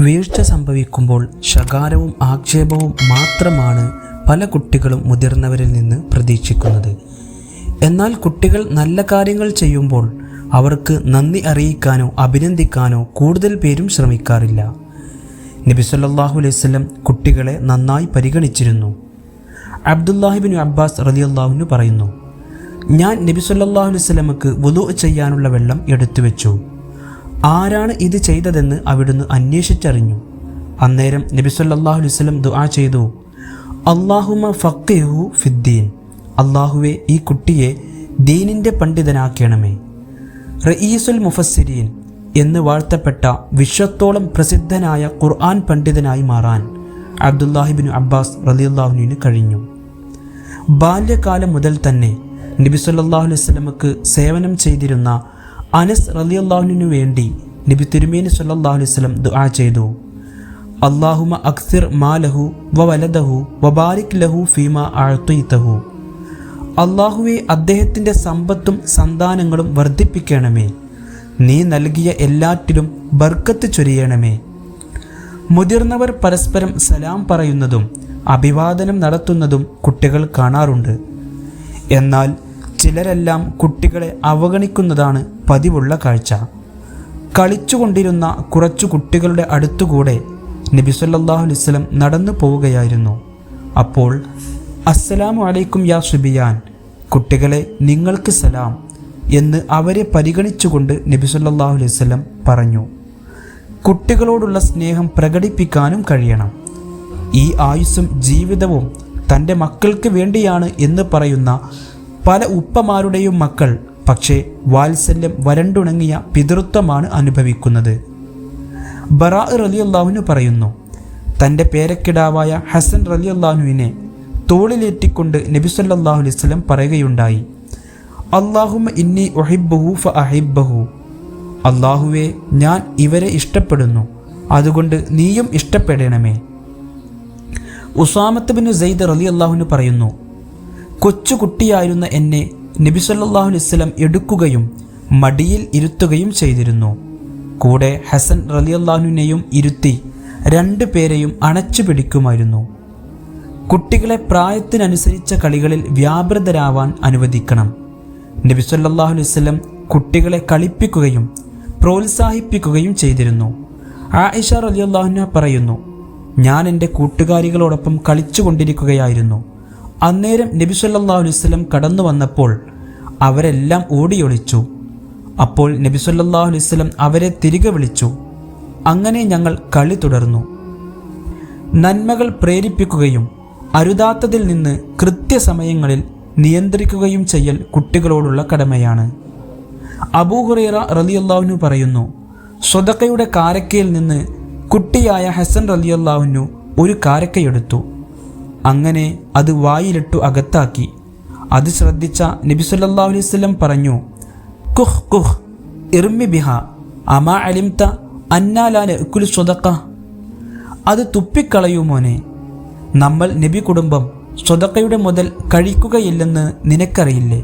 വീഴ്ച സംഭവിക്കുമ്പോൾ ശകാരവും ആക്ഷേപവും മാത്രമാണ് പല കുട്ടികളും മുതിർന്നവരിൽ നിന്ന് പ്രതീക്ഷിക്കുന്നത്. എന്നാൽ കുട്ടികൾ നല്ല കാര്യങ്ങൾ ചെയ്യുമ്പോൾ അവർക്ക് നന്ദി അറിയിക്കാനോ അഭിനന്ദിക്കാനോ കൂടുതൽ പേരും ശ്രമിക്കാറില്ല. നബി സല്ലല്ലാഹു അലൈഹി വസല്ലം കുട്ടികളെ നന്നായി പരിഗണിച്ചിരുന്നു. അബ്ദുല്ലാഹി ഇബ്നു അബ്ബാസ് റളിയല്ലാഹു അൻഹു പറയുന്നു, ഞാൻ നബി സല്ലല്ലാഹു അലൈഹി വസല്ലമക്ക് വുളു ചെയ്യാനുള്ള വെള്ളം എടുത്തു വെച്ചു. ആരാണ് ഇത് ചെയ്തതെന്ന് അവിടുന്ന് അന്വേഷിച്ചറിഞ്ഞു. അന്നേരം നബി സല്ലല്ലാഹു അലൈഹി വസല്ലം ദുആ ചെയ്തു, അല്ലാഹുമ്മ ഫഖിഹു ഫിദ്ദീൻ, അല്ലാഹുവേ ഈ കുട്ടിയെ ദീനിൻ്റെ പണ്ഡിതനാക്കണമേ. റഈസുൽ മുഫസ്സിരീൻ എന്ന് വാഴ്ത്തപ്പെട്ട വിശ്വത്തോളം പ്രസിദ്ധനായ ഖുർആൻ പണ്ഡിതനായി മാറാൻ അബ്ദുല്ലാഹി ഇബ്നു അബ്ബാസ് റളിയല്ലാഹു അൻഹുവിന് കഴിഞ്ഞു. ബാല്യകാലം മുതൽ തന്നെ നബി സല്ലല്ലാഹു അലൈഹി വസല്ലമക്ക് സേവനം ചെയ്തിരുന്ന അനസ് റളിയല്ലാഹു അൻഹുവിനു വേണ്ടി നബി തിരുമേനി സല്ലല്ലാഹു അലൈഹി വസല്ലം ദുആ ചെയ്തു, അല്ലാഹുമ്മ അക്സിർ മാലഹു വവലദഹു വബാരിക് ലഹു ഫീമാ അഅ്തൈതഹു, അല്ലാഹുവേ അദ്ദേഹത്തിൻ്റെ സമ്പത്തും സന്താനങ്ങളും വർദ്ധിപ്പിക്കണമേ, നീ നൽകിയ എല്ലാറ്റിലും ബർക്കത്ത് ചൊരിയണമേ. മുതിർന്നവർ പരസ്പരം സലാം പറയുന്നതും അഭിവാദനം നടത്തുന്നതും കുട്ടികൾ കാണാറുണ്ട്. എന്നാൽ ചിലരെല്ലാം കുട്ടികളെ അവഗണിക്കുന്നതാണ് പതിവുള്ള കാഴ്ച. കളിച്ചുകൊണ്ടിരുന്ന കുറച്ചു കുട്ടികളുടെ അടുത്തുകൂടെ നബി സല്ലല്ലാഹു അലൈഹി വസല്ലം നടന്നു പോവുകയായിരുന്നു. അപ്പോൾ അസ്സലാമു അലൈക്കും യാ സുബിയാൻ, കുട്ടികളെ നിങ്ങൾക്ക് സലാം എന്ന് അവരെ പരിഗണിച്ചുകൊണ്ട് നബി സല്ലല്ലാഹു അലൈഹി വസല്ലം പറഞ്ഞു. കുട്ടികളോടുള്ള സ്നേഹം പ്രകടിപ്പിക്കാനും കഴിയണം. ഈ ആയുസ്സും ജീവിതവും തൻ്റെ മക്കൾക്ക് വേണ്ടിയാണ് എന്ന് പറയുന്ന പല ഉപ്പമാരുടെയും മക്കൾ പക്ഷേ വാത്സല്യം വരണ്ടുണങ്ങിയ പിതൃത്വമാണ് അനുഭവിക്കുന്നത്. ബറാ റളിയല്ലാഹു അൻഹു പറയുന്നു, തൻ്റെ പേരക്കിടാവായ ഹസൻ റളിയല്ലാഹു അൻഹുവിനെ തോളിലേറ്റിക്കൊണ്ട് നബി സല്ലല്ലാഹു അലൈഹി വസല്ലം പറയുകയുണ്ടായി, അല്ലാഹുമ്മ ഇന്നി ഉഹിബ്ബുഹു ഫഅഹിബ്ബഹു, അല്ലാഹുവേ ഞാൻ ഇവരെ ഇഷ്ടപ്പെടുന്നു, അതുകൊണ്ട് നീയും ഇഷ്ടപ്പെടണമേ. ഉസാമത്ത് ബിൻ സെയ്ദ് റളിയല്ലാഹു അൻഹു പറയുന്നു, കൊച്ചുകുട്ടിയായിരുന്ന എന്നെ നബി സല്ലല്ലാഹു അലൈഹി വസല്ലം എടുക്കുകയും മടിയിൽ ഇരുത്തുകയും ചെയ്തിരുന്നു. കൂടെ ഹസൻ റളിയല്ലാഹു അൻഹുവിനെയും ഇരുത്തി രണ്ടു പേരെയും അണച്ചു പിടിക്കുമായിരുന്നു. കുട്ടികളെ പ്രായത്തിനനുസരിച്ച കളികളിൽ വ്യാപൃതരാവാൻ അനുവദിക്കണം. നബി സല്ലല്ലാഹു അലൈഹി വസല്ലം കുട്ടികളെ കളിപ്പിക്കുകയും പ്രോത്സാഹിപ്പിക്കുകയും ചെയ്തിരുന്നു. ആയിഷ റളിയല്ലാഹു അൻഹ പറയുന്നു, ഞാൻ എൻ്റെ കൂട്ടുകാരികളോടൊപ്പം കളിച്ചുകൊണ്ടിരിക്കുകയായിരുന്നു. അന്നേരം നബി സല്ലല്ലാഹു അലൈഹി വസല്ലം കടന്നു വന്നപ്പോൾ അവരെല്ലാം ഓടിയൊളിച്ചു. അപ്പോൾ നബി സല്ലല്ലാഹു അലൈഹി വസല്ലം അവരെ തിരികെ വിളിച്ചു. അങ്ങനെ ഞങ്ങൾ കളി തുടർന്നു. നന്മകൾ പ്രേരിപ്പിക്കുകയും അരുതാത്തതിൽ നിന്ന് കൃത്യസമയങ്ങളിൽ നിയന്ത്രിക്കുകയും ചെയ്യൽ കുട്ടികളോടുള്ള കടമയാണ്. അബൂ ഹുറൈറ റളിയല്ലാഹു അൻഹു പറയുന്നു, സ്വദഖയുടെ കാരക്കയിൽ നിന്ന് കുട്ടിയായ ഹസൻ റളിയല്ലാഹു അൻഹു ഒരു കാരക്കയെടുത്തു. അങ്ങനെ അത് വായിലിട്ടു അകത്താക്കി. അത് ശ്രദ്ധിച്ച നബി സല്ലല്ലാഹു അലൈഹി വസല്ലം പറഞ്ഞു, കുഹ് കുഹ് ഇർമി ബിഹ അമാ അലിംത അന്നാ ലാ നഅ്കുലു സ്വദഖ, അത് തുപ്പിക്കളയൂ മോനെ, നമ്മൾ നബി കുടുംബം സ്വദഖയുടെ മുതൽ കഴിക്കുകയില്ലെന്ന് നിനക്കറിയില്ലേ?